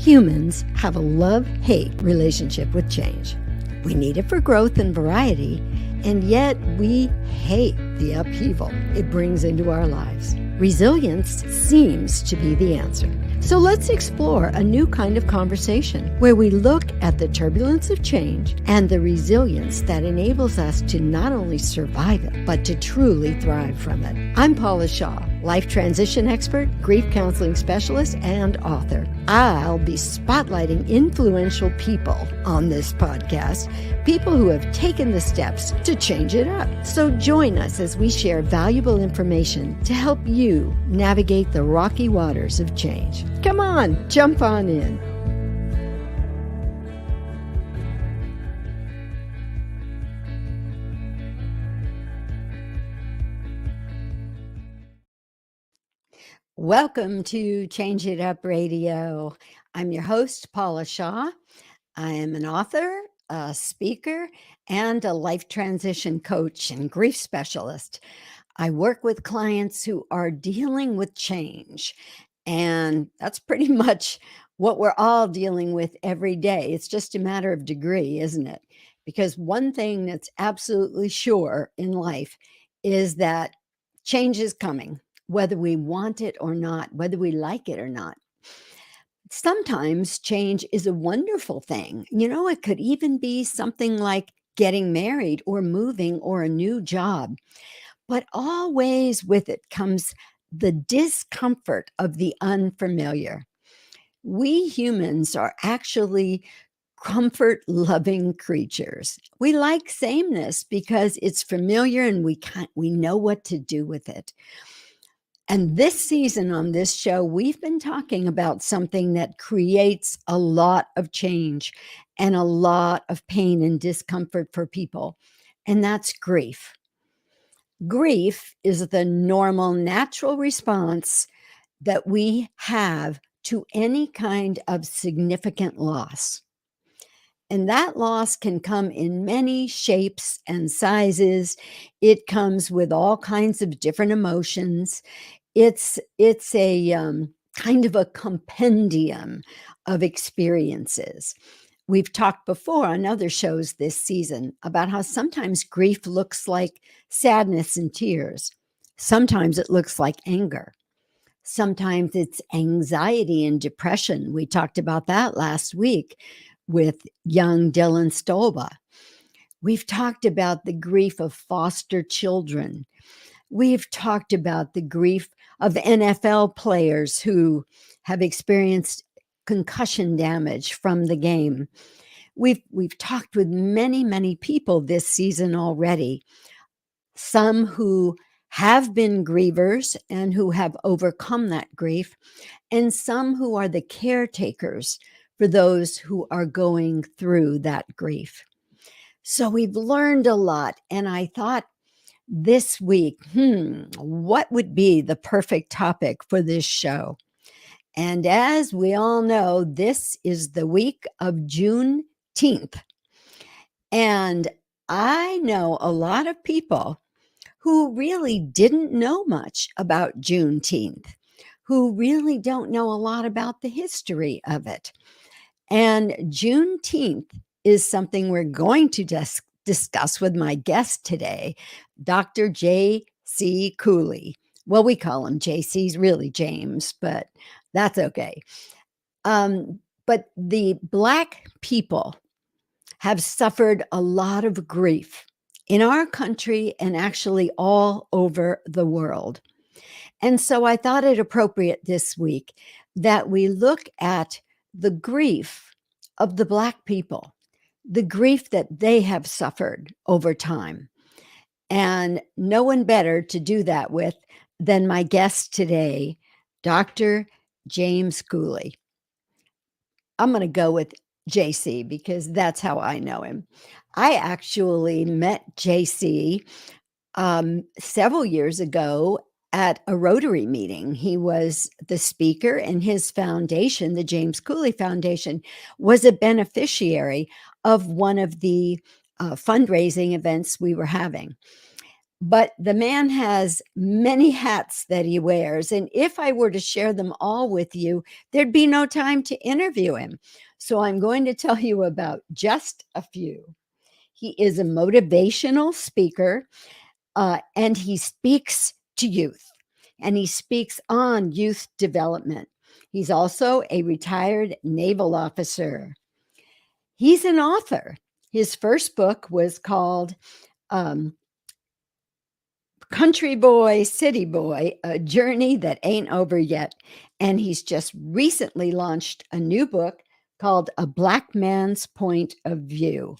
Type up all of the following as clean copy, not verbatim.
Humans have a love-hate relationship with change. We need it for growth and variety, and yet we hate the upheaval it brings into our lives. Resilience seems to be the answer. So let's explore a new kind of conversation where we look at the turbulence of change and the resilience that enables us to not only survive it, but to truly thrive from it. I'm Paula Shaw, life transition expert, grief counseling specialist, and author. I'll be spotlighting influential people on this podcast, people who have taken the steps to change it up. So join us as we share valuable information to help you navigate the rocky waters of change. Come on, jump on in. Welcome to Change It Up Radio. I'm your host, Paula Shaw. I am an author, a speaker, and a life transition coach and grief specialist. I work with clients who are dealing with change, and that's pretty much what we're all dealing with every day. It's just a matter of degree, isn't it? Because one thing that's absolutely sure in life is that change is coming, whether we want it or not, whether we like it or not. Sometimes change is a wonderful thing. It could even be something like getting married or moving or a new job. But always with it comes the discomfort of the unfamiliar. We humans are actually comfort-loving creatures. We like sameness because it's familiar and we know what to do with it. And this season on this show, we've been talking about something that creates a lot of change and a lot of pain and discomfort for people, and that's grief. Grief is the normal, natural response that we have to any kind of significant loss. And that loss can come in many shapes and sizes. It comes with all kinds of different emotions. It's a kind of a compendium of experiences. We've talked before on other shows this season about how sometimes grief looks like sadness and tears. Sometimes it looks like anger. Sometimes it's anxiety and depression. We talked about that last week with young Dylan Stolba. We've talked about the grief of foster children. We've talked about the grief of NFL players who have experienced concussion damage from the game. We've talked with many people this season already, some who have been grievers and who have overcome that grief, and some who are the caretakers for those who are going through that grief. So we've learned a lot, and I thought this week, what would be the perfect topic for this show? And as we all know, this is the week of Juneteenth. And I know a lot of people who really didn't know much about Juneteenth, who really don't know a lot about the history of it. And Juneteenth is something we're going to discuss with my guest today, Dr. JC Cooley. Well, we call him JC. He's really James, but that's okay. But the Black people have suffered a lot of grief in our country and actually all over the world. And so I thought it appropriate this week that we look at the grief of the Black people, the grief that they have suffered over time. And no one better to do that with than my guest today, Dr. James Cooley. I'm going to go with JC because that's how I know him. I actually met JC several years ago at a Rotary meeting. He was the speaker, and his foundation, the James Cooley Foundation, was a beneficiary of one of the fundraising events we were having. But the man has many hats that he wears. And if I were to share them all with you, there'd be no time to interview him. So I'm going to tell you about just a few. He is a motivational speaker, and he speaks to youth, and he speaks on youth development. He's also a retired naval officer. He's an author. His first book was called um, Country Boy, City Boy, A Journey That Ain't Over Yet. And he's just recently launched a new book called A Black Man's Point of View.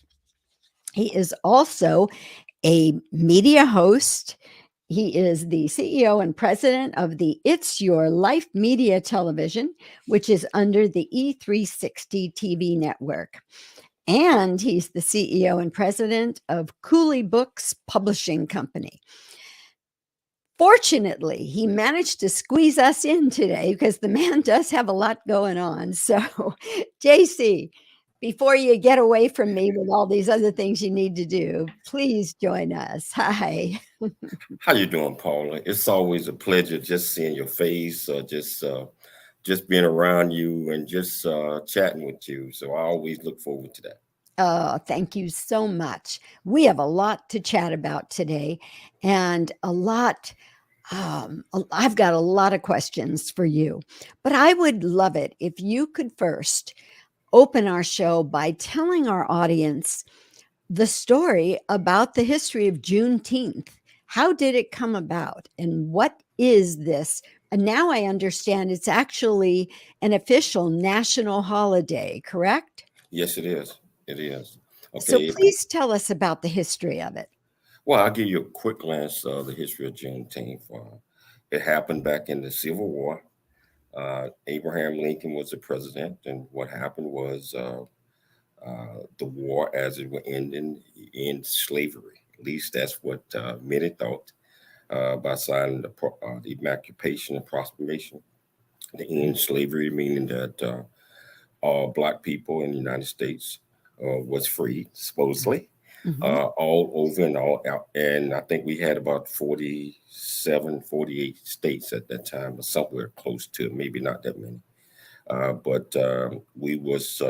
He is also a media host. He is the CEO and president of the It's Your Life Media Television, which is under the E360 TV network. And he's the CEO and president of Cooley Books Publishing Company. Fortunately, he managed to squeeze us in today because the man does have a lot going on. So, JC, before you get away from me with all these other things you need to do, please join us. Hi. How you doing, Paula? It's always a pleasure just seeing your face, just being around you, and just chatting with you. So I always look forward to that. Oh, thank you so much. We have a lot to chat about today, and I've got a lot of questions for you, but I would love it if you could first open our show by telling our audience the story about the history of Juneteenth. How did it come about, and what is this? And now I understand it's actually an official national holiday, correct? Yes, it is. It is. So Okay. please tell us about the history of it. Well, I'll give you a quick glance of the history of Juneteenth. It happened back in the Civil War. Abraham Lincoln was the president, and what happened was the war, as it would end in slavery. At least that's what many thought by signing the Emancipation and Proclamation, the end slavery, meaning that all black people in the United States was free, supposedly, Mhm. all over and all out. And I think we had about 47, 48 states at that time, or somewhere close to, maybe not that many. But we was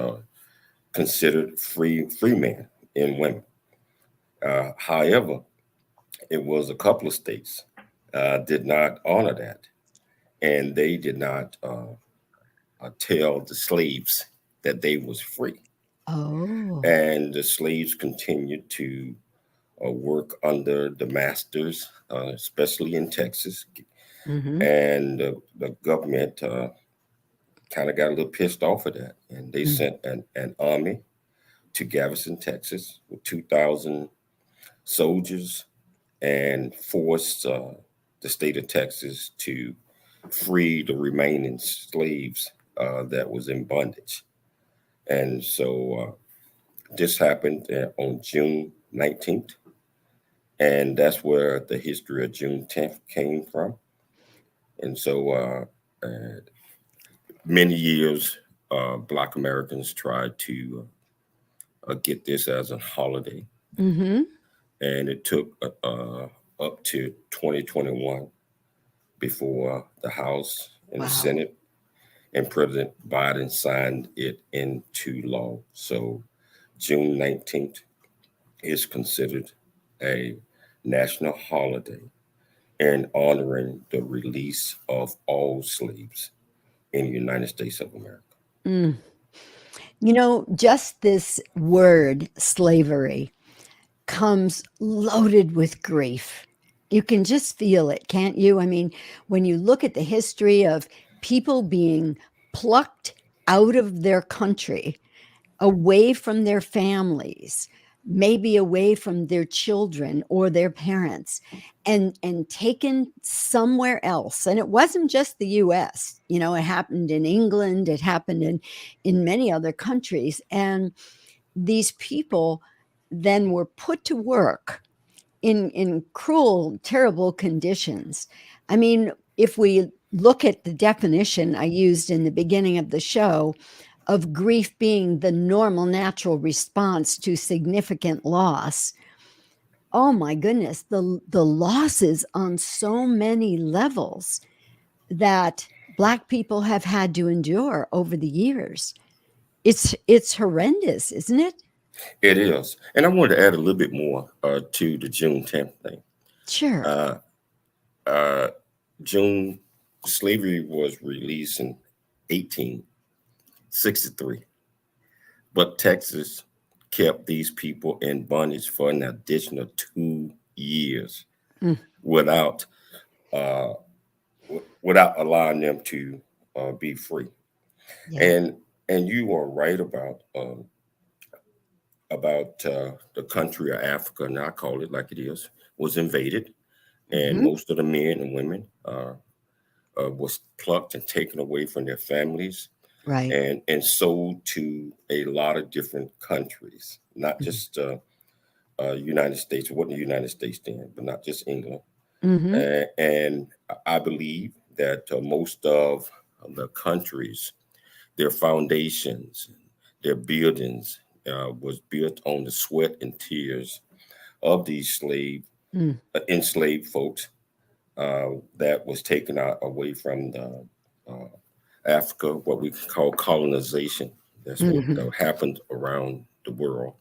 considered free men and women. However, it was a couple of states did not honor that, and they did not tell the slaves that they was free, Oh. and the slaves continued to work under the masters, especially in Texas, Mhm. and the government kind of got a little pissed off of that, and they Mm. sent an army to Galveston, Texas, with 2,000 soldiers, and forced the state of Texas to free the remaining slaves that was in bondage. And so this happened on June 19th, and that's where the history of Juneteenth came from. And so many years, Black Americans tried to get this as a holiday, Mhm. and it took up to 2021 before the House and the Wow. Senate and President Biden signed it into law. So June 19th is considered a national holiday and honoring the release of all slaves in the United States of America. Mm. Just this word slavery comes loaded with grief. You can just feel it, can't you? I mean, when you look at the history of people being plucked out of their country, away from their families, maybe away from their children or their parents, and taken somewhere else. And it wasn't just the US. It happened in England, it happened in many other countries. And these people then were put to work in cruel, terrible conditions. I mean, if we look at the definition I used in the beginning of the show of grief being the normal, natural response to significant loss, Oh my goodness, the losses on so many levels that Black people have had to endure over the years. It's horrendous, isn't it? It is. And I wanted to add a little bit more to the Juneteenth thing. Sure. Uh, uh, June, slavery was released in 1863, but Texas kept these people in bondage for an additional 2 years Mm, without uh, without allowing them to be free. yeah. And and you are right about the country of Africa, and I call it like it is, was invaded, and Mhm. most of the men and women was plucked and taken away from their families Right. and sold to a lot of different countries, not Mhm. just United States. It wasn't the United States then, but not just England. Mhm. And I believe that most of the countries, their foundations, their buildings was built on the sweat and tears of these Mm, enslaved folks that was taken out away from the Africa, what we call colonization. That's what mhm. happened around the world.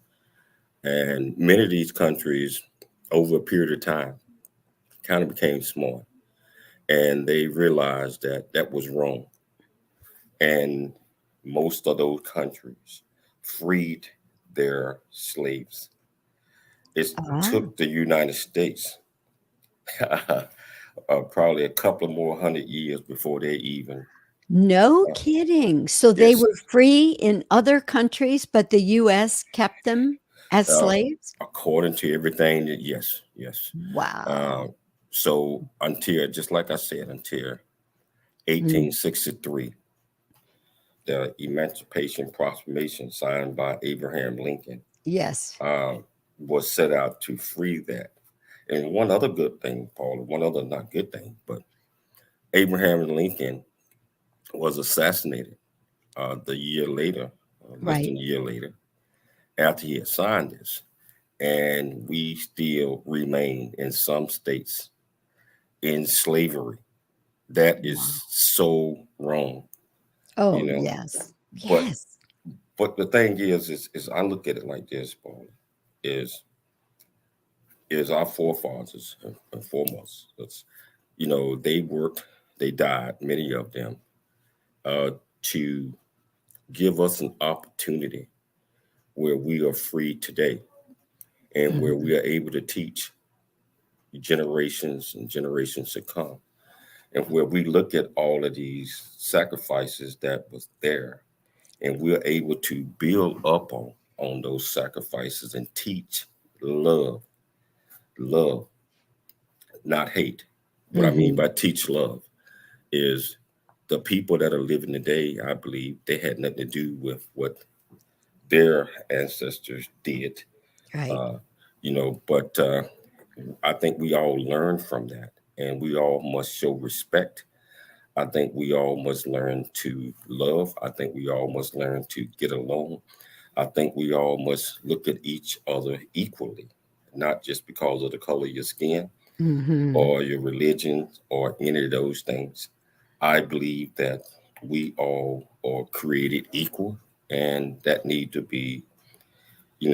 And many of these countries, over a period of time, kind of became small. And they realized that that was wrong. And most of those countries freed their slaves. It Ah, took the United States probably a couple of more 100 years before they even, no uh, kidding. So they yes, were free in other countries, but the US kept them as uh, slaves? according to everything that, yes, yes. Uh, Wow. so until, just like I said, until Mm, 1863, the Emancipation Proclamation signed by Abraham Lincoln yes. uh, was set out to free that. And one other good thing, Paula, one other not good thing, but Abraham Lincoln was assassinated the year later, less Right. than a year later, after he had signed this. And we still remain in some states in slavery. That Wow. is so wrong, you Oh, know. yes. But Yes. the thing is I look at it like this, Paul, is is our forefathers and foremost. That's, they worked, they died, many of them, uh, to give us an opportunity where we are free today and where Mhm. we are able to teach generations and generations to come. And where we look at all of these sacrifices that was there, and we're able to build up on those sacrifices and teach love, love, not hate. What I mean Mhm. by teach love is the people that are living today, I believe they had nothing to do with what their ancestors did. Right. Uh, but I think we all learn from that, and we all must show respect. I think we all must learn to love. I think we all must learn to get along. I think we all must look at each other equally, not just because of the color of your skin Mhm. or your religion or any of those things. I believe that we all are created equal, and that need to be,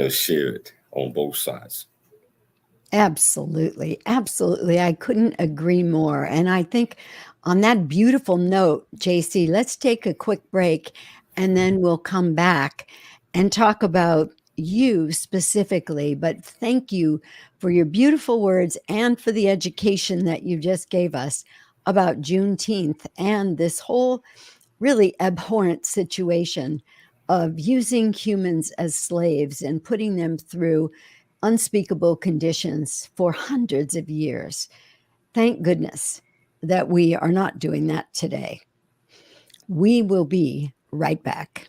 shared on both sides. Absolutely. Absolutely. I couldn't agree more. And I think on that beautiful note, JC, let's take a quick break and then we'll come back and talk about you specifically. But thank you for your beautiful words and for the education that you just gave us about Juneteenth and this whole really abhorrent situation of using humans as slaves and putting them through unspeakable conditions for hundreds of years. Thank goodness that we are not doing that today. We will be right back.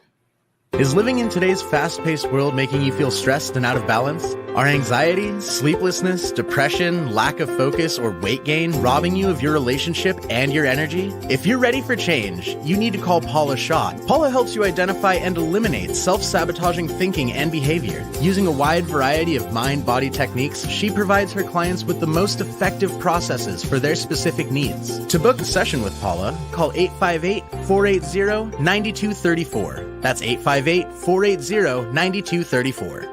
Is living in today's fast-paced world making you feel stressed and out of balance? Are anxiety, sleeplessness, depression, lack of focus, or weight gain robbing you of your relationship and your energy? If you're ready for change, you need to call Paula Shaw. Paula helps you identify and eliminate self-sabotaging thinking and behavior. Using a wide variety of mind-body techniques, she provides her clients with the most effective processes for their specific needs. To book a session with Paula, call 858-480-9234. That's 858-480-9234.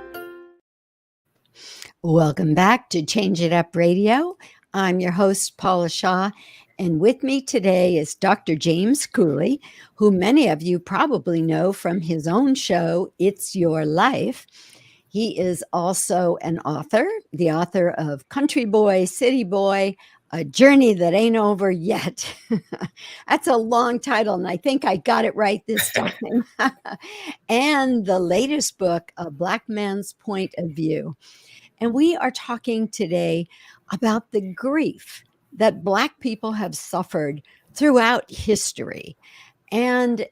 Welcome back to Change It Up Radio. I'm your host, Paula Shaw, and with me today is Dr. James Cooley, who many of you probably know from his own show, It's Your Life. He is also an author, the author of Country Boy, City Boy, A Journey That Ain't Over Yet. That's a long title, and I think I got it right this time. And the latest book, A Black Man's Point of View. And we are talking today about the grief that Black people have suffered throughout history and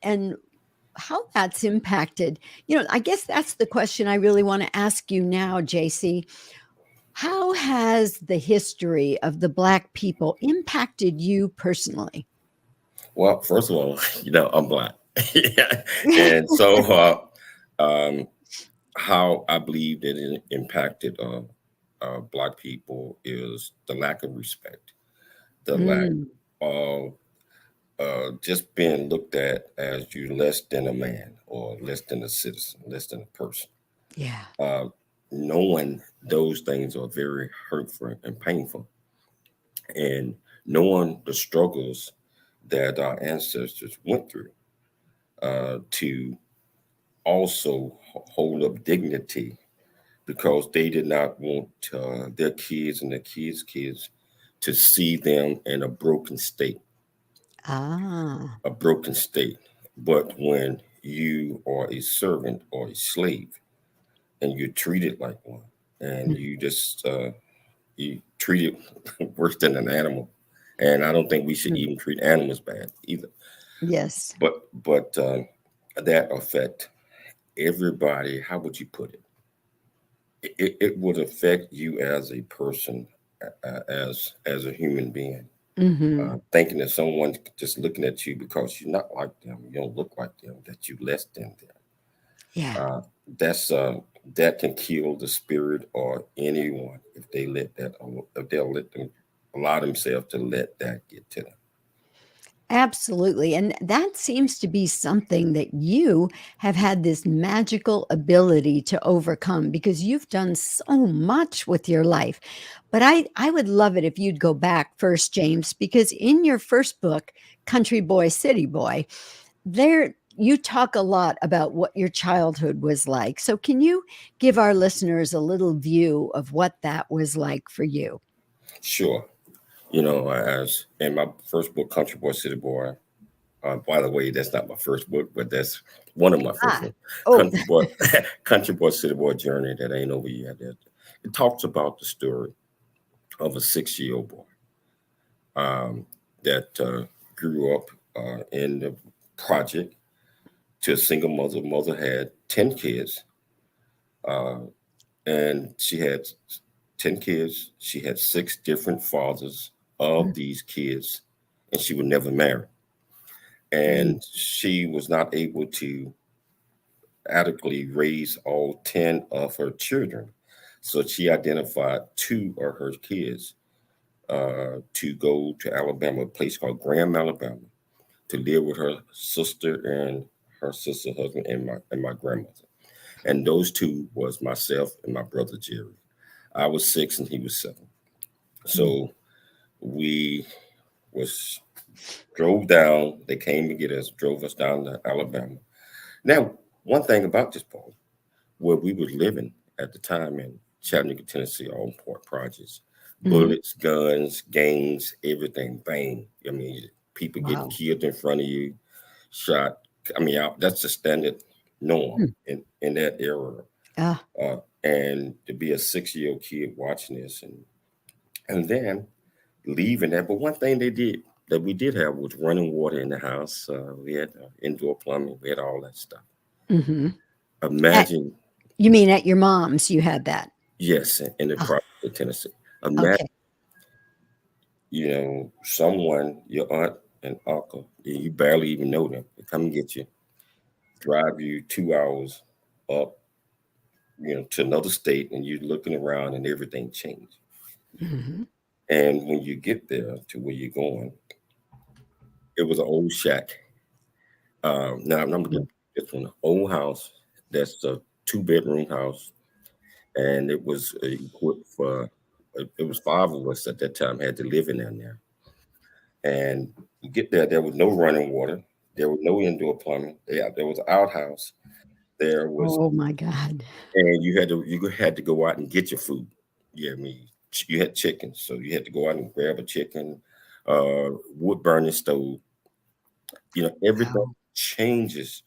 how that's impacted. I guess that's the question I really want to ask you now, JC. How has the history of the Black people impacted you personally? Well, first of all, I'm Black. And so how I believe that it impacted Black people is the lack of respect, the lack of just being looked at as you less than a man or less than a citizen, less than a person. Yeah. Knowing those things are very hurtful and painful, and knowing the struggles that our ancestors went through to also hold up dignity, because they did not want their kids and their kids' kids to see them in a broken state. A broken state. But when you are a servant or a slave and you're treated like one, and you just you treat it worse than an animal, and I don't think we should even treat animals bad either. Yes. But that affect everybody. How would you put it? It would affect you as a person, as a human being. Thinking that someone just looking at you because you're not like them, you don't look like them, that you less than them. Yeah. That can kill the spirit or anyone if they'll let them allow themselves to let that get to them. Absolutely. And that seems to be something that you have had this magical ability to overcome because you've done so much with your life. But I would love it if you'd go back first, James, because in your first book, Country Boy, City Boy, there you talk a lot about what your childhood was like. So can you give our listeners a little view of what that was like for you? Sure. As in my first book, Country Boy, City Boy. By the way, that's not my first book, but that's one of my first books. Oh, Country Boy, Country Boy, City Boy Journey That Ain't Over Yet. It talks about the story of a 6-year-old boy that grew up in the project to a single mother. Mother had 10 kids, and she had 10 kids. She had 6 different fathers of these kids, and she would never marry. And she was not able to adequately raise all 10 of her children. So she identified 2 of her kids to go to Alabama, a place called Graham, Alabama, to live with her sister and her sister husband and my grandmother. And those 2 was myself and my brother Jerry. I was 6 and he was 7. So we drove down. They came to get us, drove us down to Alabama. Now, one thing about this, Paul, where we were living at the time in Chattanooga, Tennessee, all port projects, bullets, guns, gangs, everything, bang. I mean, people getting killed in front of you, shot. I mean, that's the standard norm in that era. And to be a 6-year-old kid watching this and then leaving that. But one thing we did have was running water in the house. We had indoor plumbing. We had all that stuff. Mm-hmm. Imagine, You mean at your mom's you had that? yes, in the Oh, province of Tennessee. Imagine, okay. someone, your aunt and uncle, you barely even know them, they come and get you, drive you 2 hours up, to another state, and you're looking around and everything changed. Mm-hmm. And when you get there to where you're going, it was an old shack. Now I'm gonna get this one, an old house that's a 2 bedroom house, and it was equipped for. It was five of us at that time had to live in there now. And you get there, there was no running water, there was no indoor plumbing. There was an outhouse. There was, Oh my God. and you had to go out and get your food. Yeah, I mean, you had chicken, so you had to go out and grab a chicken, wood burning stove. Everything Wow. changes.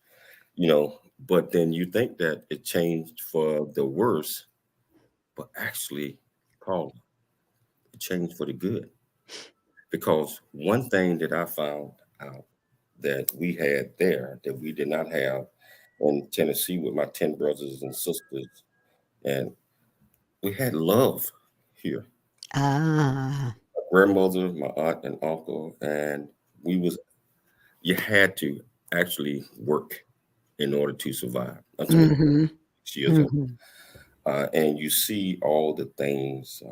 You know, but then you think that it changed for the worse, but actually, Paul, it changed for the good. Because one thing that I found out that we had there that we did not have in Tennessee with my 10 brothers and sisters, and we had love here. Ah. My grandmother, my aunt and uncle, and we was you had to actually work in order to survive. I'm talking Mm-hmm. 6 years old. Mm-hmm. And you see all the things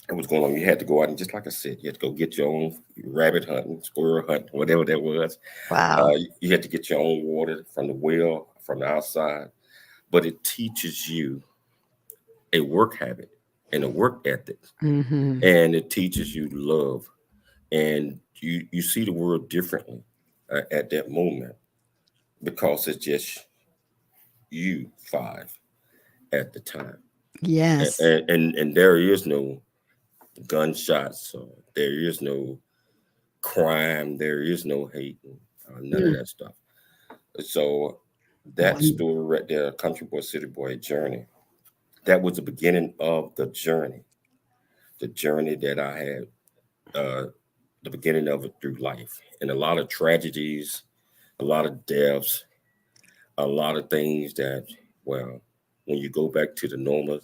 that was going on. You had to go out and, just like I said, you had to go get your own rabbit hunting, squirrel hunting, whatever that was. Wow. You had to get your own water from the well, from the outside. But it teaches you a work habit and a work ethic, Mm-hmm. and it teaches you love, and you see the world differently at that moment because it's just you five at the time, Yes. and there is no gunshots, so there is no crime, there is no hate, none of Mm. that stuff. So that One. story right there, Country Boy, City Boy journey, that was the beginning of the journey that I had, the beginning of it through life, and a lot of tragedies, a lot of deaths, a lot of things that, well, when you go back to the normal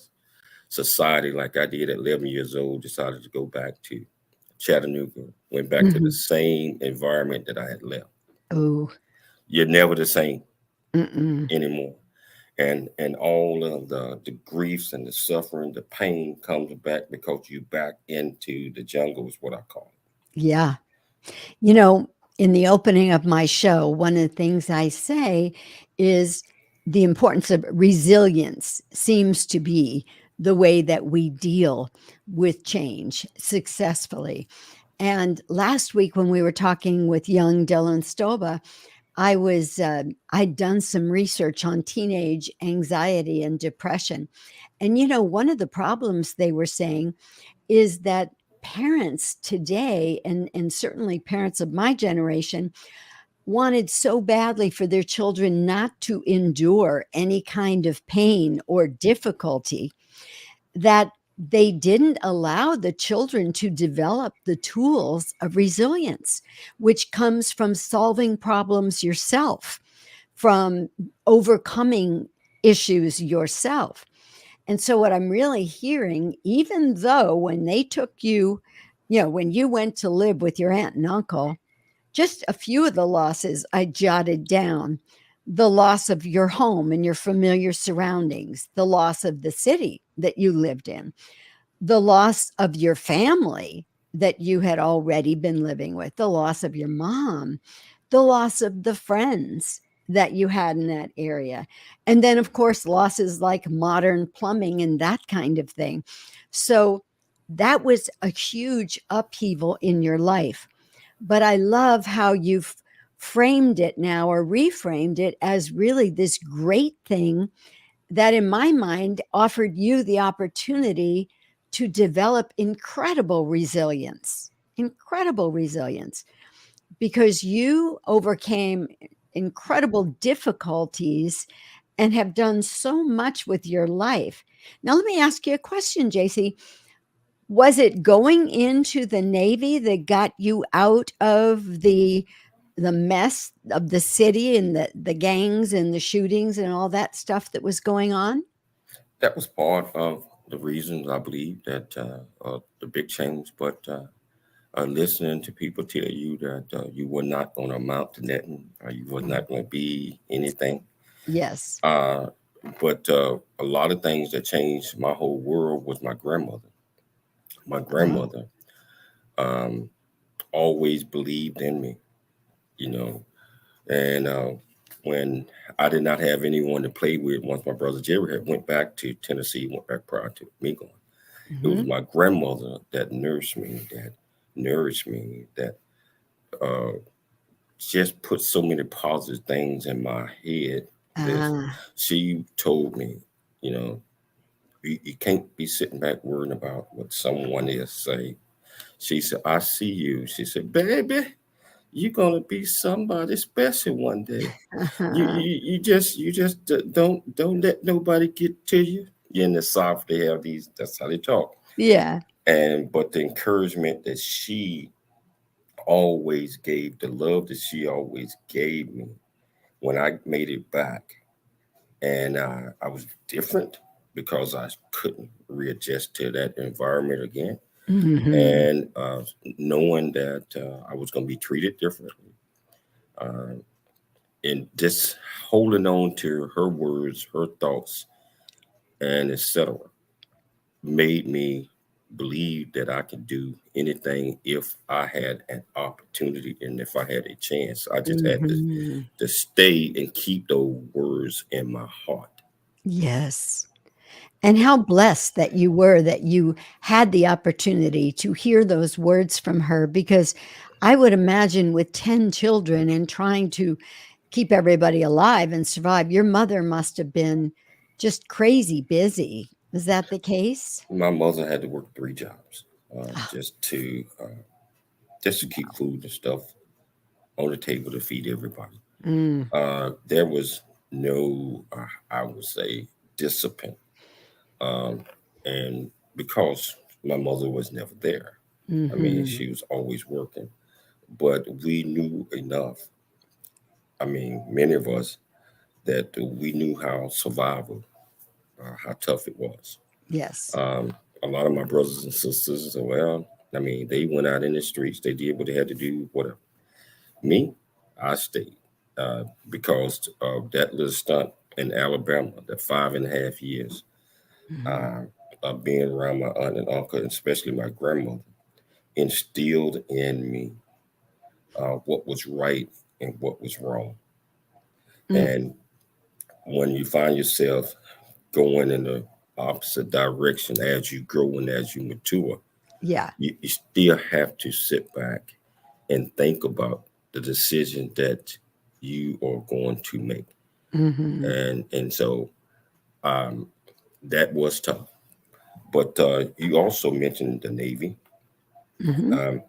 society, like I did at 11 years old, decided to go back to Chattanooga, went back to the Mm-hmm. same environment that I had left. Oh. You're never the same Mm-mm. anymore. And all of the griefs and the suffering, the pain comes back because you back into the jungle is what I call Yeah. You know, in the opening of my show, one of the things I say is the importance of resilience seems to be the way that we deal with change successfully. And last week, when we were talking with young Dylan Stoba, I'd done some research on teenage anxiety and depression. And, one of the problems they were saying is that parents today, and certainly parents of my generation, wanted so badly for their children not to endure any kind of pain or difficulty that they didn't allow the children to develop the tools of resilience, which comes from solving problems yourself, from overcoming issues yourself. And so, what I'm really hearing, even though when they took you, when you went to live with your aunt and uncle, just a few of the losses I jotted down: the loss of your home and your familiar surroundings, the loss of the city that you lived in, the loss of your family that you had already been living with, the loss of your mom, the loss of the friends that you had in that area. And then, of course, losses like modern plumbing and that kind of thing. So that was a huge upheaval in your life. But I love how you've framed it now, or reframed it, as really this great thing that, in my mind, offered you the opportunity to develop incredible resilience, because you overcame incredible difficulties and have done so much with your life. Now, let me ask you a question, JC. Was it going into the Navy that got you out of the the mess of the city and the gangs and the shootings and all that stuff that was going on? That was part of the reasons I believe that the big change. But listening to people tell you that you were not going to amount to nothing, or you were not going to be anything. Yes. Uh, but a lot of things that changed my whole world was my grandmother. My Oh. grandmother um, always believed in me, you know. And when I did not have anyone to play with, once my brother Jerry had went back to Tennessee, went back prior to me going, it was Mhm. my grandmother that nursed me, that nourished me, that uh, just put so many positive things in my head. That Ah, she told me, you know, you can't be sitting back worrying about what someone else say. She said, I see you. She said, baby, you're gonna be somebody special one day. You uh-huh. you, you just don't let nobody get to you. In the South, they have these. That's how they talk. Yeah. And but the encouragement that she always gave, the love that she always gave me when I made it back, and I was different because I couldn't readjust to that environment again, Mhm. and knowing that I was going to be treated differently, uh, and just holding on to her words, her thoughts, and etc. made me believe that I could do anything if I had an opportunity and if I had a chance. I just had Mhm. to stay and keep those words in my heart. Yes. And how blessed that you were that you had the opportunity to hear those words from her, because I would imagine with 10 children and trying to keep everybody alive and survive, your mother must have been just crazy busy. Is that the case? My mother had to work 3 jobs Ah, just to keep food and stuff on the table to feed everybody. mm, There was no, I would say, discipline, um, and because my mother was never there. I mean, mhm. she was always working, but we knew enough. I mean, many of us that we knew how survival, how tough it was. Yes. Um, a lot of my brothers and sisters, well, I mean, they went out in the streets, they did what they had to do, whatever. Me, I stayed because of that little stunt in Alabama, that 5.5 years Mhm. uh, of being around my aunt and uncle, and especially my grandmother, instilled in me what was right and what was wrong. Mm, And when you find yourself going in the opposite direction as you grow and as you mature, yeah. you still have to sit back and think about the decision that you are going to make. Mhm. And so um, that was tough. But you also mentioned the Navy. Mhm. Um,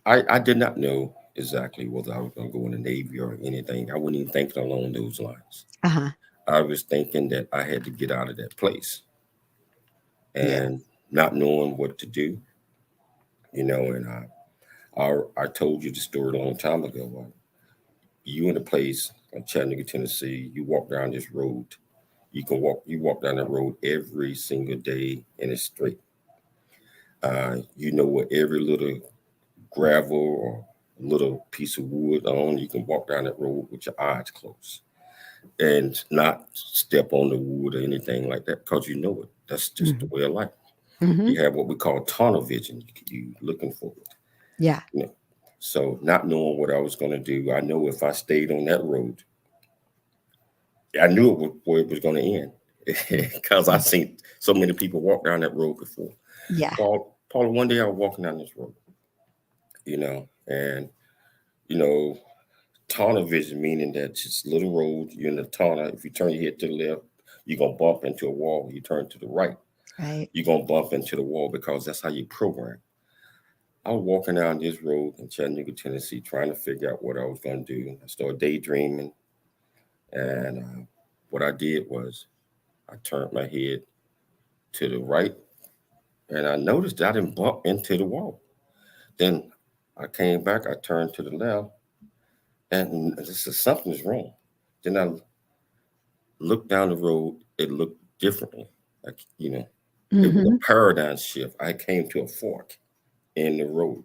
I did not know exactly whether I was going to go in the Navy or anything. I wasn't even thinking along those lines. Uh-huh. I was thinking that I had to get out of that place Yeah. and not knowing what to do, and I told you the story a long time ago. You in a place in Chattanooga, Tennessee, you walk down this road. You walk down that road every single day and it's straight. You know what every little gravel or little piece of wood on, you can walk down that road with your eyes closed and not step on the wood or anything like that because you know it. That's just the Mhm. way of life. Mhm. You have what we call tunnel vision. You looking forward. Yeah. You know. So not knowing what I was going to do, I know if I stayed on that road, I knew where it was going to end Mm, because I've mm. seen so many people walk down that road before. Yeah. Paula, one day I was walking down this road, and you know, tunnel vision meaning that just little road, you're in the tunnel. If you turn your head to the left, you're gonna bump into a wall. You turn to the right, Right. you're gonna bump into the wall because that's how you program. I was walking down this road in Chattanooga, Tennessee, trying to figure out what I was gonna do. I started daydreaming, and what I did was I turned my head to the right, and I noticed I didn't bump into the wall. Then I came back, I turned to the left, And I said, something's wrong. Then I looked down the road, it looked differently. Like, it was a paradigm shift. I came to a fork in the road.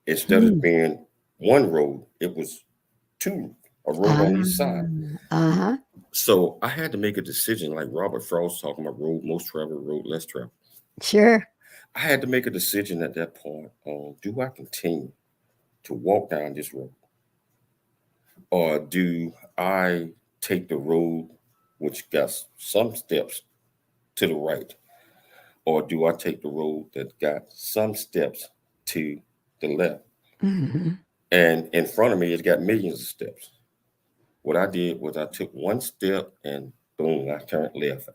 Instead of being one road, it was two, a road on each side. So I had to make a decision, like Robert Frost talking about road most traveled, road less traveled. Sure. I had to make a decision at that point on, do I continue to walk down this road? Or do I take the road which got some steps to the right? Or do I take the road that got some steps to the left? And in front of me, it's got millions of steps. What I did was I took one step and boom, I turned left.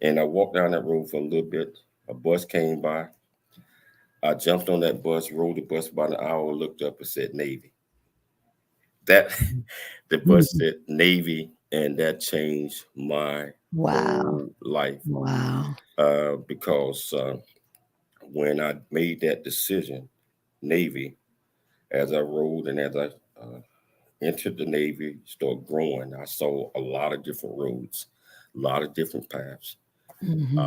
And I walked down that road for a little bit. A bus came by. I jumped on that bus, rode the bus about an hour, looked up and said Navy. The bus said Navy, and that changed my whole life. Wow. Because when I made that decision, Navy, as I rode and as I entered the Navy, started growing, I saw a lot of different roads, a lot of different paths. And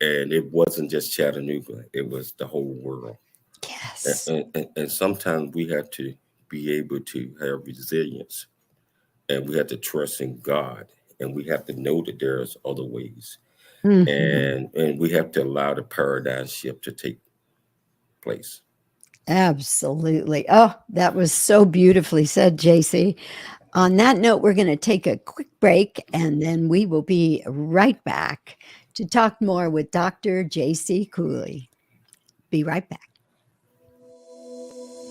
it wasn't just Chattanooga, it was the whole world. Yes. And sometimes we have to be able to have resilience, and we have to trust in God, and we have to know that there's other ways. And we have to allow the paradigm shift to take place. Absolutely. Oh, that was so beautifully said, JC. On that note, we're going to take a quick break, and then we will be right back to talk more with Dr. JC Cooley. Be right back.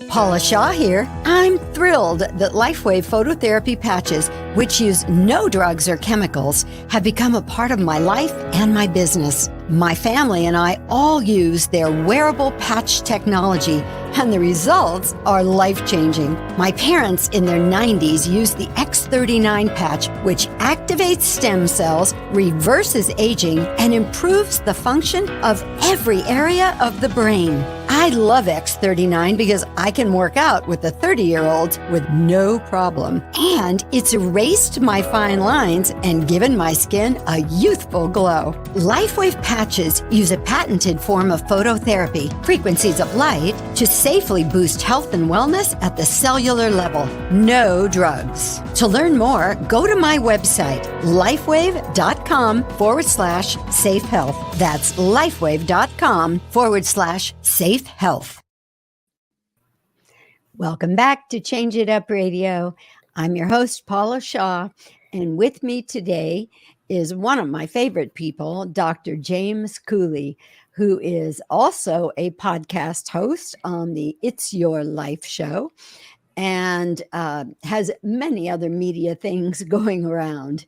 Paula Shaw here. I'm thrilled that LifeWave phototherapy patches, which use no drugs or chemicals, have become a part of my life and my business. My family and I all use their wearable patch technology, and the results are life-changing. My parents in their 90s used the X39 patch, which activates stem cells, reverses aging, and improves the function of every area of the brain. I love X39 because I can work out with a 30-year-old with no problem. And it's erased my fine lines and given my skin a youthful glow. LifeWave patches use a patented form of phototherapy, frequencies of light, to safely boost health and wellness at the cellular level. No drugs. To learn more, go to my website, lifewave.com/safe health. That's lifewave.com/safe health. Welcome back to Change It Up Radio. I'm your host, Paula Shaw, and with me today is one of my favorite people, Dr. James Cooley, who is also a podcast host on the It's Your Life show and has many other media things going around.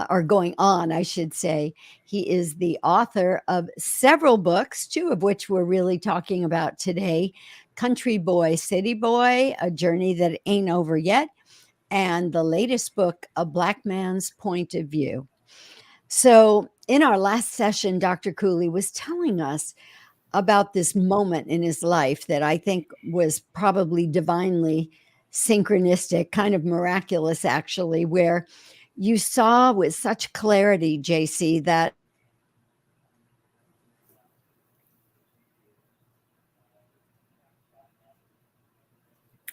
Or going on, I should say. He is the author of several books, two of which we're really talking about today: Country Boy, City Boy, A Journey That Ain't Over Yet, and the latest book, A Black Man's Point of View. So in our last session, Dr. Cooley was telling us about this moment in his life that I think was probably divinely synchronistic, kind of miraculous, actually, where you saw with such clarity, JC, that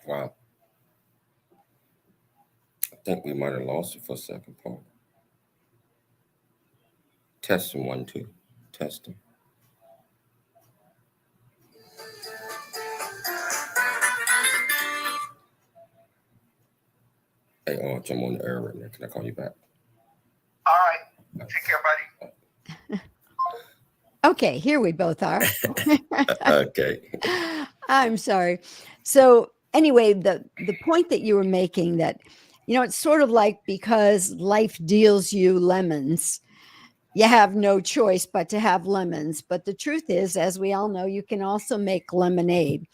Wow. I think we might have lost it for a second, Paul. Testing 1, 2. Testing. Hey, I'm on the air right now. Can I call you back? All right. Take care, buddy. okay, here we both are. Okay. I'm sorry. So anyway, the point that you were making, that, it's sort of like, because life deals you lemons, you have no choice but to have lemons. But the truth is, as we all know, you can also make lemonade.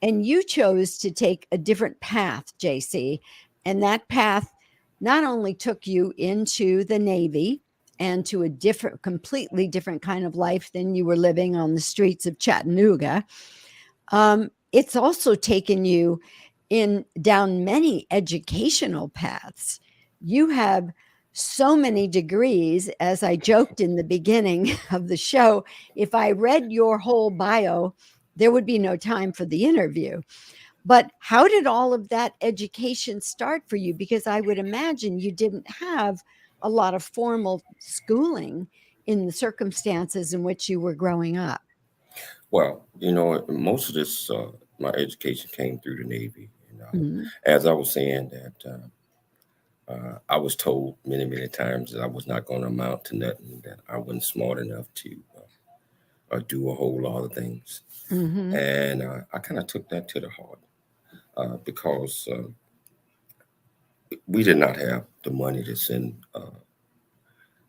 And you chose to take a different path, JC. And that path not only took you into the Navy and to a completely different kind of life than you were living on the streets of Chattanooga, it's also taken you in down many educational paths. You have so many degrees. As I joked in the beginning of the show, if I read your whole bio, there would be no time for the interview. But how did all of that education start for you? Because I would imagine you didn't have a lot of formal schooling in the circumstances in which you were growing up. Well, most of this, my education came through the Navy. Mhm. As I was saying that I was told many, many times that I was not going to amount to nothing, that I wasn't smart enough to do a whole lot of things. Mhm. And I kind of took that to the heart because we did not have the money to send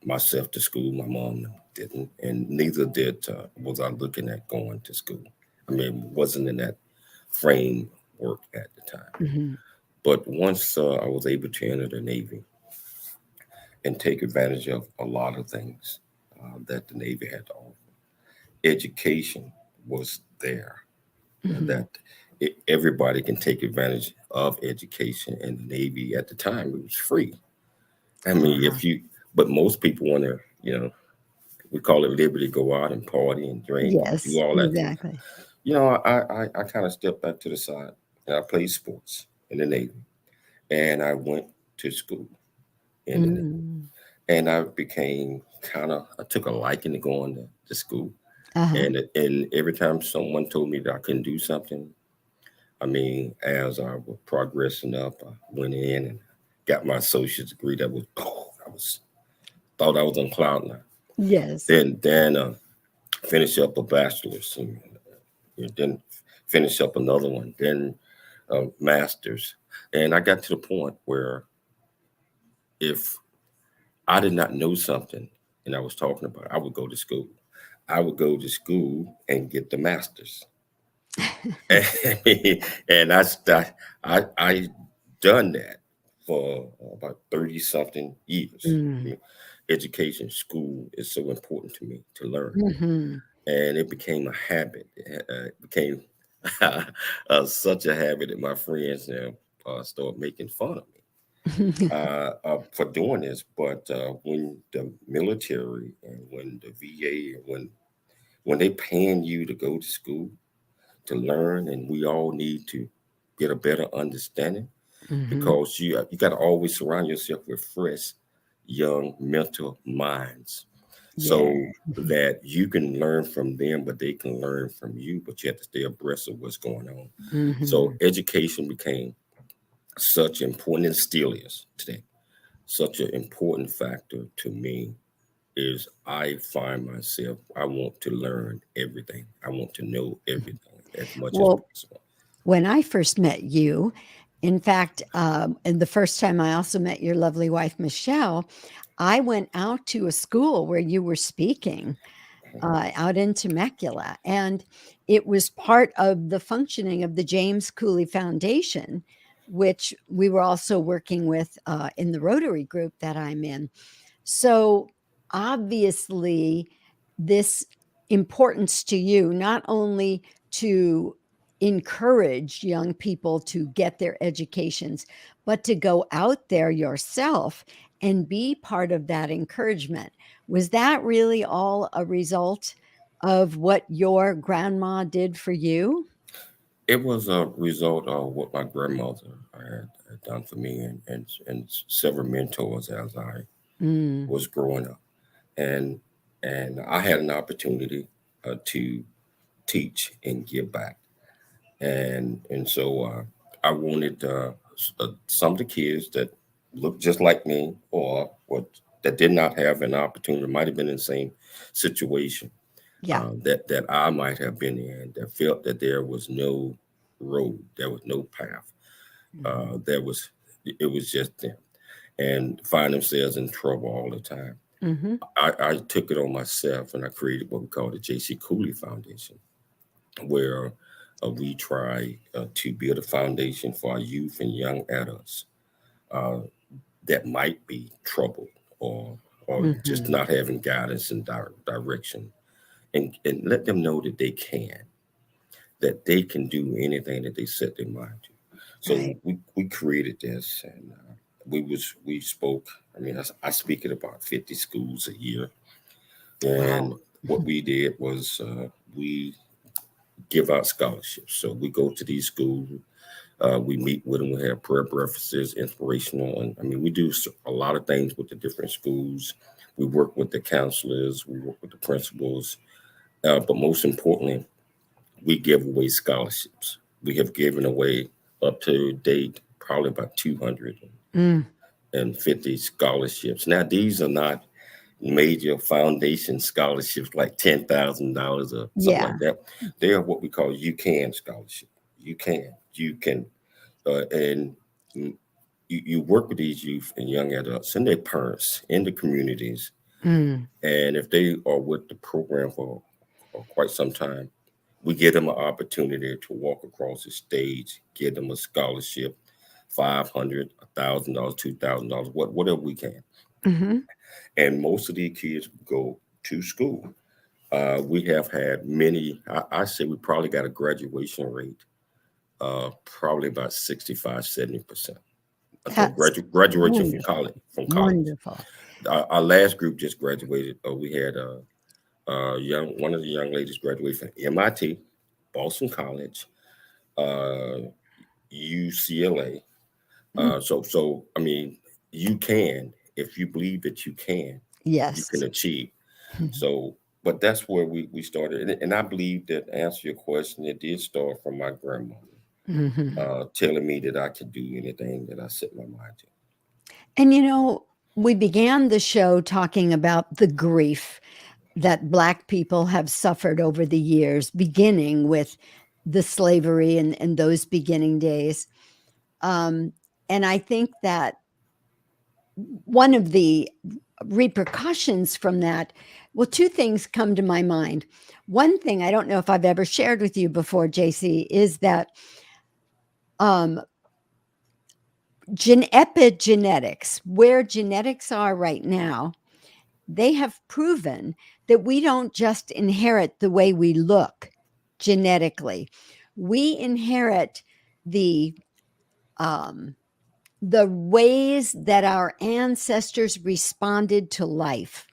myself to school. My mom didn't, and neither did was I looking at going to school. I mean, wasn't in that framework at the time. Mhm. But once I was able to enter the Navy and take advantage of a lot of things that the Navy had to offer, education was there, and Mhm. that everybody can take advantage of education. In the Navy at the time, it was free. I mean, Uh-huh. but most people want to, we call it liberty, go out and party and drink and do Yes, all that. exactly. I kind of stepped back to the side and I played sports in the Navy, and I went to school in the Navy, Mm. and I took a liking to going to school. Uh-huh. And every time someone told me that I couldn't do something, I mean, as I was progressing up, I went in and got my associate's degree. Thought I was on cloud nine. Yes. Then finish up a bachelor's, and then finish up another one, then master's. And I got to the point where if I did not know something and I was talking about it, I would go to school. I would go to school and get the master's. And I done that for about 30 something years. I Mm. mean, education, school is so important to me to learn. Mhm. And it became a habit. It became such a habit that my friends now start making fun of me for doing this. But when the military and when the VA, when they paying you to go to school to learn, and we all need to get a better understanding, Mhm. because you got to always surround yourself with fresh, young, mental minds, Yeah. so that you can learn from them, but they can learn from you. But you have to stay abreast of what's going on. So Mhm. education became such important, and still is today, such an important factor to me. Is I find myself, I want to learn everything. I want to know everything as much as Well, possible. when I first met you, in fact, and the first time I also met your lovely wife, Michelle, I went out to a school where you were speaking out in Temecula. And it was part of the functioning of the James Cooley Foundation, which we were also working with in the Rotary group that I'm in. So obviously, this importance to you, not only to encourage young people to get their educations, but to go out there yourself and be part of that encouragement. Was that really all a result of what your grandma did for you? It was a result of what my grandmother had done for me, and several mentors as I Mm. was growing up, and I had an opportunity to teach and give back, and so I wanted some of the kids that looked just like me, or what, that did not have an opportunity, might have been in the same situation Yeah. that I might have been in, that felt that there was no road, there was no path, Mhm. there was, it was just them, and find themselves in trouble all the time. Mhm. I took it on myself, and I created what we call the JC Cooley Foundation, where we try to build a foundation for our youth and young adults uh, that might be troubled, or just Mhm. not having guidance and direction, and let them know that they can do anything that they set their mind to. So Right. we created this, and we spoke. I mean, I speak at about 50 schools a year, and Wow. what we did was we give out scholarships. So we go to these schools, we meet with them, we have prayer breakfasts, inspirational, and I mean, we do a lot of things with the different schools. We work with the counselors, we work with the principals, but most importantly, we give away scholarships. We have given away up to date probably about 250 Mm. scholarships. Now, these are not major foundation scholarships like $10,000 or something Yeah. like that. They are what we call "You Can" scholarship. You can, and you work with these youth and young adults and their parents in the communities. Mm. And if they are with the program for quite some time, we give them an opportunity to walk across the stage, give them a scholarship, $500, $1,000, $2,000, whatever we can. Hmm. And most of these kids go to school. We have had many. I say we probably got a graduation rate, probably about 65, 70%. So That's graduation from wonderful. college. From college, Wonderful. our last group just graduated. We had one of the young ladies graduated from MIT, Boston College, uh, UCLA. Mm. So I mean, you can, if you believe that you can Yes. achieve. So, but that's where we started, and I believe that, to answer your question, it did start from my grandmother Hmm. telling me that I could do anything that I set my mind to. And we began the show talking about the grief that Black people have suffered over the years, beginning with the slavery and those beginning days. And I think that one of the repercussions from that, well, two things come to my mind. One thing, I don't know if I've ever shared with you before, JC, is that epigenetics, where genetics are right now, they have proven that we don't just inherit the way we look genetically. We inherit the ways that our ancestors responded to life.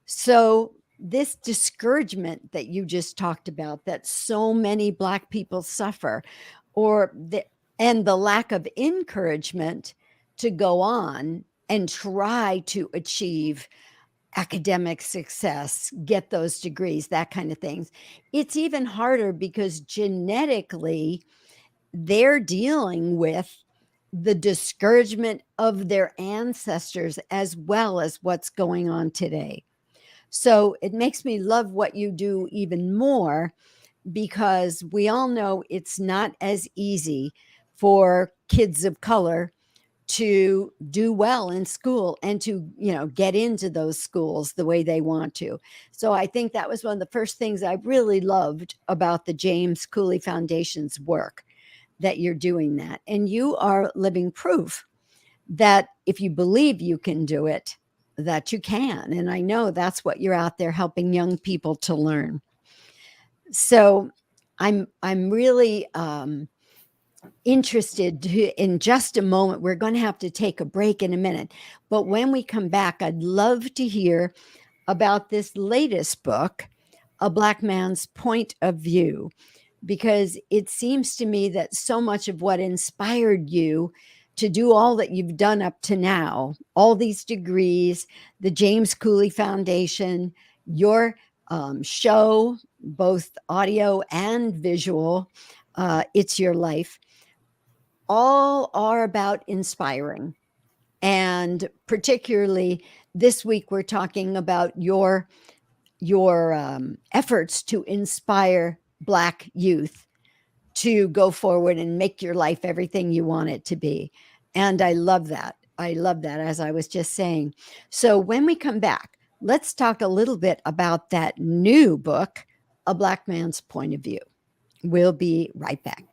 So this discouragement that you just talked about, that so many Black people suffer, and the lack of encouragement to go on and try to achieve academic success, get those degrees, that kind of things. It's even harder because genetically they're dealing with the discouragement of their ancestors as well as what's going on today. So it makes me love what you do even more, because we all know it's not as easy for kids of color to do well in school and to get into those schools the way they want to. So I think that was one of the first things I really loved about the James Cooley Foundation's work, that you're doing that, and you are living proof that if you believe you can do it, that you can. And I know that's what you're out there helping young people to learn. So I'm really interested in just a moment. We're going to have to take a break in a minute, but when we come back, I'd love to hear about this latest book, A Black Man's Point of View, because it seems to me that so much of what inspired you to do all that you've done up to now, all these degrees, the James Cooley Foundation, your show, both audio and visual, It's Your Life, all are about inspiring. And particularly this week, we're talking about your efforts to inspire Black youth to go forward and make your life everything you want it to be. And I love that. I love that, as I was just saying. So when we come back, let's talk a little bit about that new book, A Black Man's Point of View. We'll be right back.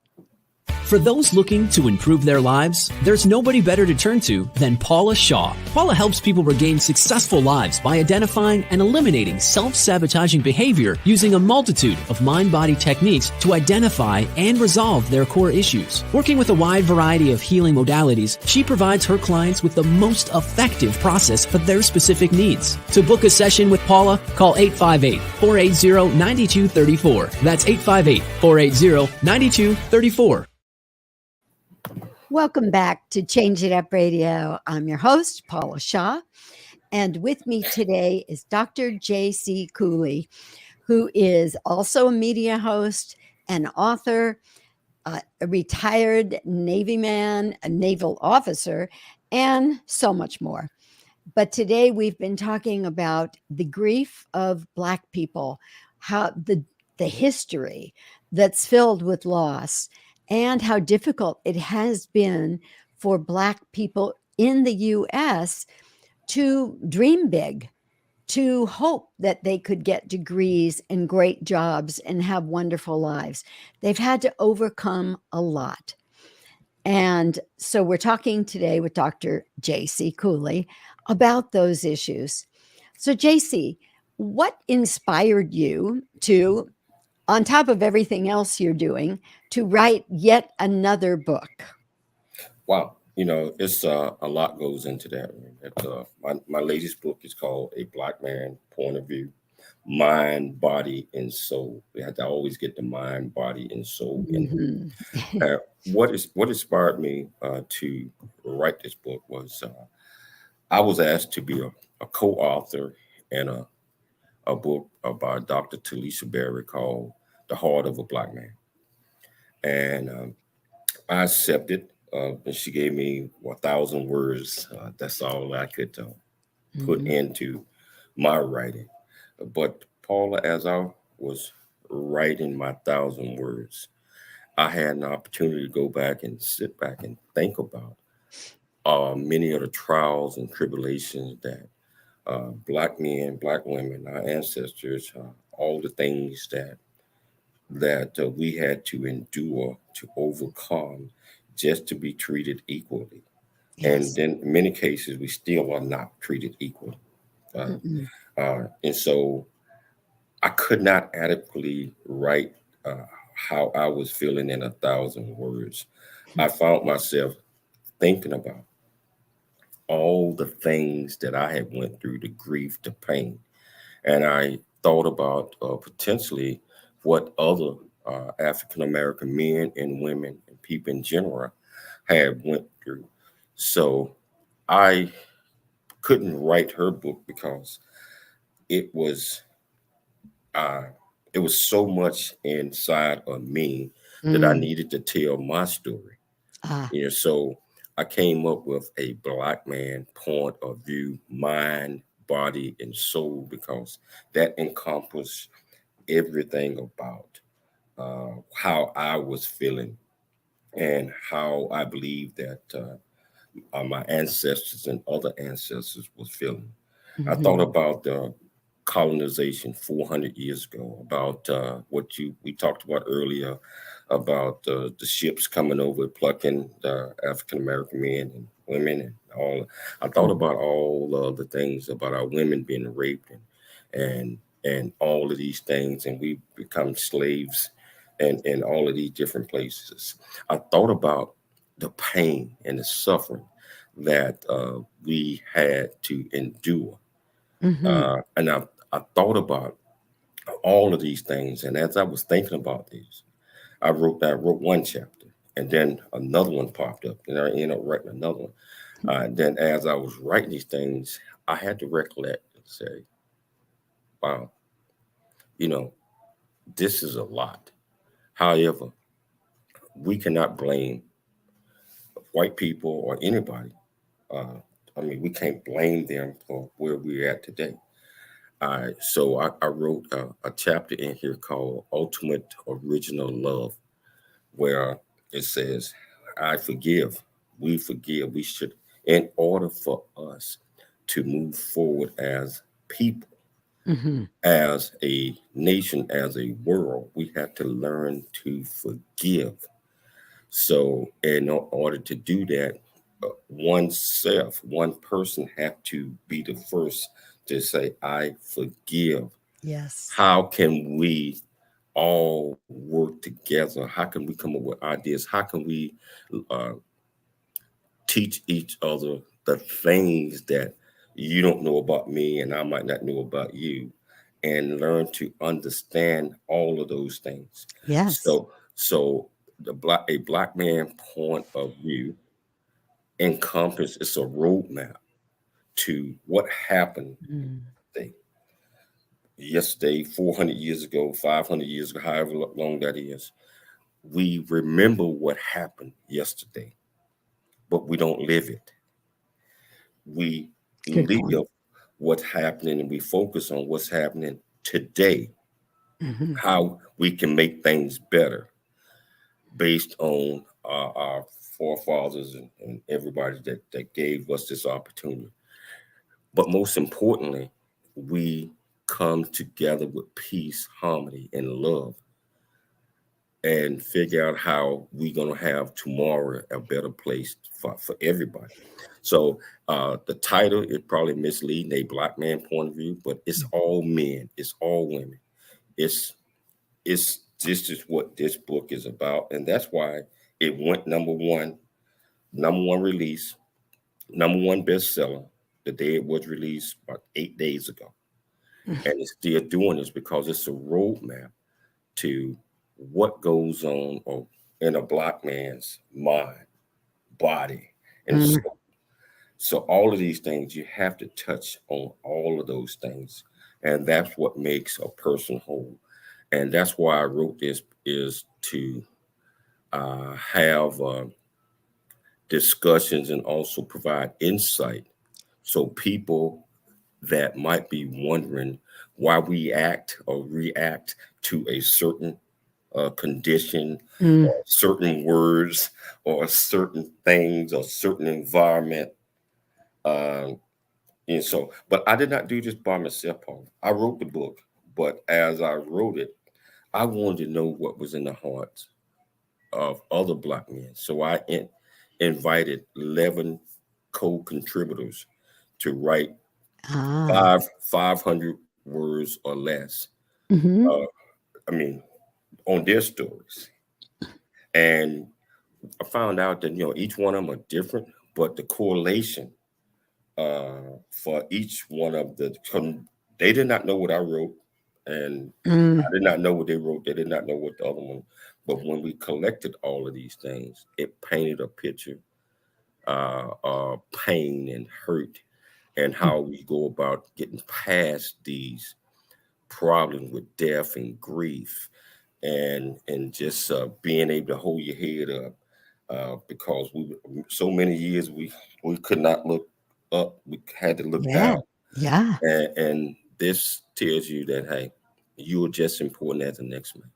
For those looking to improve their lives, there's nobody better to turn to than Paula Shaw. Paula helps people regain successful lives by identifying and eliminating self-sabotaging behavior using a multitude of mind-body techniques to identify and resolve their core issues. Working with a wide variety of healing modalities, she provides her clients with the most effective process for their specific needs. To book a session with Paula, call 858-480-9234. That's 858-480-9234. Welcome back to Change It Up Radio. I'm your host, Paula Shaw, and with me today is Dr. JC Cooley, who is also a media host, an author, a retired Navy man, a naval officer, and so much more. But today we've been talking about the grief of Black people, how the history that's filled with loss, and how difficult it has been for Black people in the U.S. to dream big, to hope that they could get degrees and great jobs and have wonderful lives. They've had to overcome a lot. And so we're talking today with Dr. JC Cooley about those issues. So JC, what inspired you to, on top of everything else you're doing, to write yet another book? Wow. It's a lot goes into that. My latest book is called A Black Man Point of View, Mind, Body, and Soul. We have to always get the mind, body, and soul in there. What inspired me to write this book was I was asked to be a co-author in a book by Dr. Talisa Berry called The Heart of a Black Man. And I accepted. And she gave me 1,000 words. That's all I could put into my writing. But Paula, as I was writing my 1,000 words, I had an opportunity to go back and sit back and think about many of the trials and tribulations that Black men, Black women, our ancestors, all the things that we had to endure to overcome just to be treated equally. Yes. And then in many cases, we still are not treated equally. And so I could not adequately write how I was feeling in 1,000 words. I found myself thinking about all the things that I had went through, the grief, the pain. And I thought about potentially what other African-American men and women and people in general had went through. So I couldn't write her book because it was so much inside of me that I needed to tell my story. So I came up with a Black man point of view, mind, body, and soul, because that encompassed everything about how I was feeling and how I believe that my ancestors and other ancestors was feeling. I thought about colonization 400 years ago, about what we talked about earlier, about the ships coming over, plucking the African-American men and women and all. I thought about all the things about our women being raped and all of these things, and we become slaves and all of these different places. I thought about the pain and the suffering that we had to endure. And I thought about all of these things. And as I was thinking about these, I wrote one chapter, and then another one popped up, and I ended up writing another one. Then as I was writing these things, I had to recollect and say, wow, this is a lot. However, we cannot blame white people or anybody. We can't blame them for where we're at today. So I wrote a chapter in here called Ultimate Original Love, where it says, I forgive, we forgive. We should, in order for us to move forward as people, as a nation, as a world, we have to learn to forgive. So in order to do that, one person have to be the first to say, I forgive. Yes. How can we all work together? How can we come up with ideas? How can we uh, teach each other the things that you don't know about me and I might not know about you, and learn to understand all of those things. Yes. So a black man point of view encompass is a roadmap to what happened Mm. yesterday, 400 years ago, 500 years ago, however long that is. We remember what happened yesterday, but we don't live it. We Good point. live what's happening and we focus on what's happening today, Mhm. how we can make things better based on our forefathers and everybody that gave us this opportunity. But most importantly, we come together with peace, harmony, and love and figure out how we're going to have tomorrow a better place for everybody. So the title is probably misleading, a black man point of view, but it's all men, it's all women. It's this is what this book is about, and that's why it went number one release, number one bestseller the day it was released about 8 days ago, and it's still doing this because it's a roadmap to what goes on or in a black man's mind, body, and Mm. soul. So all of these things you have to touch on all of those things, and that's what makes a person whole. And that's why I wrote this is to have discussions and also provide insight so people that might be wondering why we act or react to a certain condition Mm. or certain words or certain things or certain environment. Um, and so, but I did not do this by myself, Paul. I wrote the book, but as I wrote it, I wanted to know what was in the hearts of other black men. So I invited 11 co-contributors to write Ah. 500 words or less. Mhm. Uh, I mean, on their stories. And I found out that each one of them are different, but the correlation for each one of they did not know what I wrote, and Mm. I did not know what they wrote. They did not know what the other one. But when we collected all of these things, it painted a picture of pain and hurt, and how we go about getting past these problems with death and grief, and just being able to hold your head up because we so many years we could not look up. We had to look Yeah. down, Yeah. and this tells you that hey, you are just important as the next man,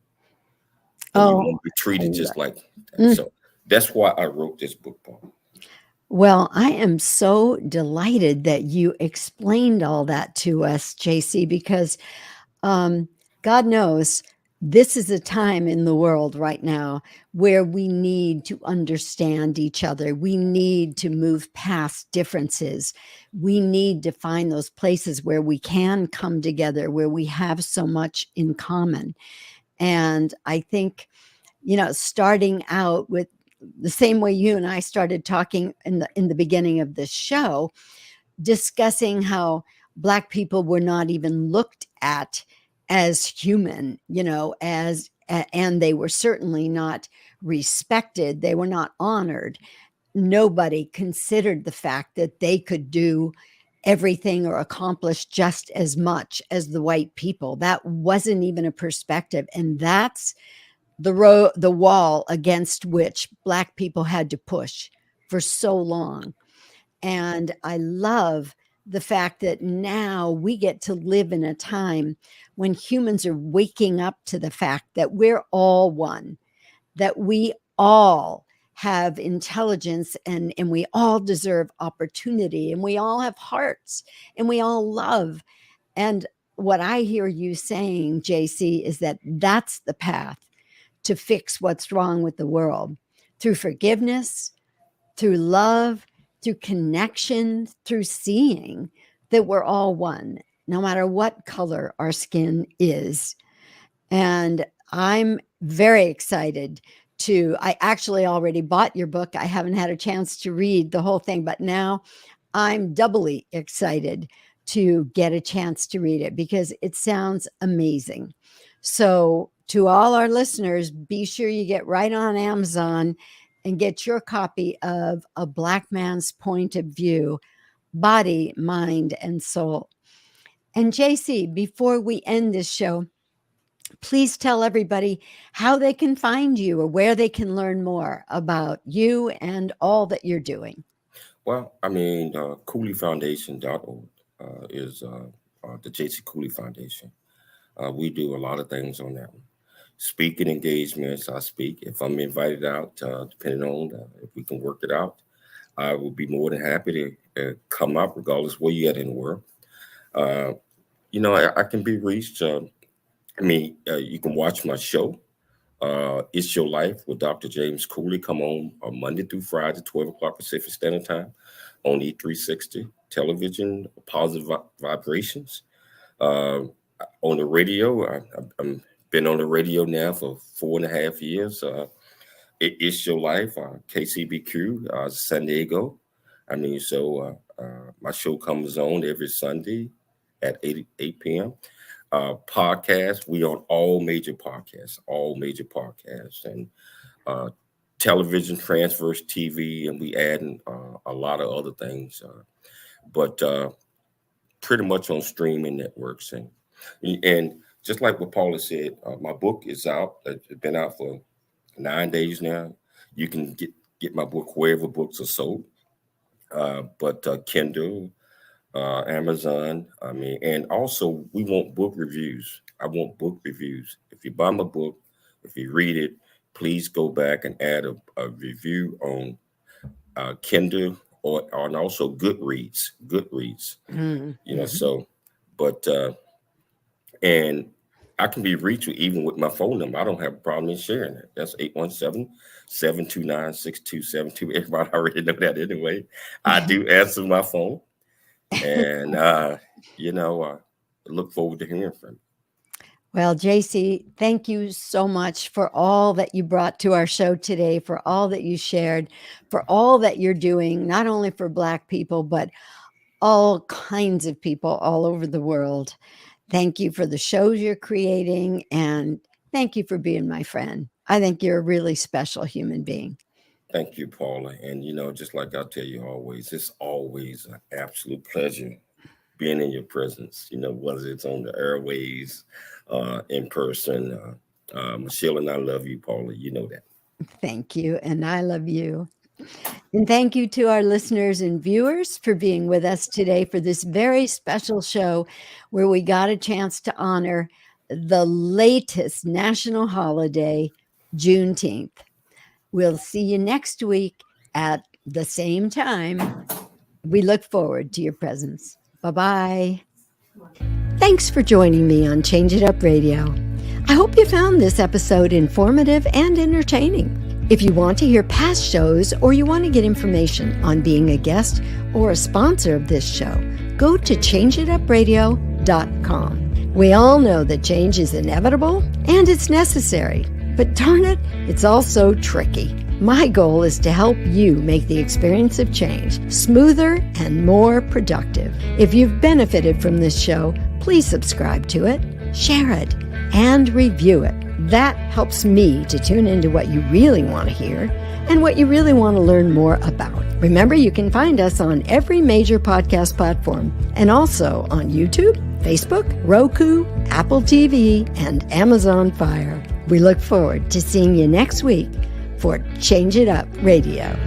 and you Oh, want to be I treated lo just like that. mm. So that's why I wrote this book, Paul. Well, I am so delighted that you explained all that to us, JC, because um, God knows this is a time in the world right now where we need to understand each other. We need to move past differences. We need to find those places where we can come together, where we have so much in common. And I think, starting out with the same way you and I started talking in the beginning of this show, discussing how Black people were not even looked at as human, and they were certainly not respected. They were not honored. Nobody considered the fact that they could do everything or accomplish just as much as the white people. That wasn't even a perspective. And that's the wall against which Black people had to push for so long. And I love the fact that now we get to live in a time when humans are waking up to the fact that we're all one, that we all have intelligence, and we all deserve opportunity, and we all have hearts, and we all love. And what I hear you saying, JC, is that that's the path to fix what's wrong with the world, through forgiveness, through love, through connection, through seeing that we're all one, no matter what color our skin is. And I'm very excited I actually already bought your book. I haven't had a chance to read the whole thing, but now I'm doubly excited to get a chance to read it because it sounds amazing. So to all our listeners, be sure you get right on Amazon and get your copy of A Black Man's Point of View, Body, Mind, and Soul. And JC, before we end this show, please tell everybody how they can find you or where they can learn more about you and all that you're doing. Well, CooleyFoundation.org is the JC Cooley Foundation. We do a lot of things on that one. Speaking engagements, I speak. If I'm invited out, depending on if we can work it out, I will be more than happy to come out regardless where you're at in the world. I can be reached. You can watch my show, It's Your Life with Dr. James Cooley. Come on Monday through Friday, 12 o'clock Pacific Standard Time on E360 television, Positive Vibrations. On the radio, I've been on the radio now for 4.5 years. It's Your Life, KCBQ, San Diego. My show comes on every Sunday at 8 p.m. Podcast, we on all major podcasts, and television, Transverse TV, and we adding a lot of other things, but pretty much on streaming networks. And just like what Paula said, my book is out. It's been out for 9 days now. You can get my book wherever books are sold, but Kindle, Amazon, and also we want book reviews. I want book reviews. If you buy my book, if you read it, please go back and add a review on Kindle and also Goodreads. And I can be reached even with my phone number. I don't have a problem in sharing it. That's 817-729-6272. Everybody already know that anyway. I do answer my phone. And, look forward to hearing from you. Well, JC, thank you so much for all that you brought to our show today, for all that you shared, for all that you're doing, not only for Black people, but all kinds of people all over the world. Thank you for the shows you're creating, and thank you for being my friend. I think you're a really special human being. Thank you, Paula. And, just like I tell you always, it's always an absolute pleasure being in your presence, whether it's on the airways, in person. Michelle and I love you, Paula. You know that. Thank you. And I love you. And thank you to our listeners and viewers for being with us today for this very special show where we got a chance to honor the latest national holiday, Juneteenth. We'll see you next week at the same time. We look forward to your presence. Bye-bye. Thanks for joining me on Change It Up Radio. I hope you found this episode informative and entertaining. If you want to hear past shows or you want to get information on being a guest or a sponsor of this show, go to changeitupradio.com. We all know that change is inevitable and it's necessary. But darn it, it's also tricky. My goal is to help you make the experience of change smoother and more productive. If you've benefited from this show, please subscribe to it, share it, and review it. That helps me to tune into what you really want to hear and what you really want to learn more about. Remember, you can find us on every major podcast platform and also on YouTube, Facebook, Roku, Apple TV, and Amazon Fire. We look forward to seeing you next week for Change It Up Radio.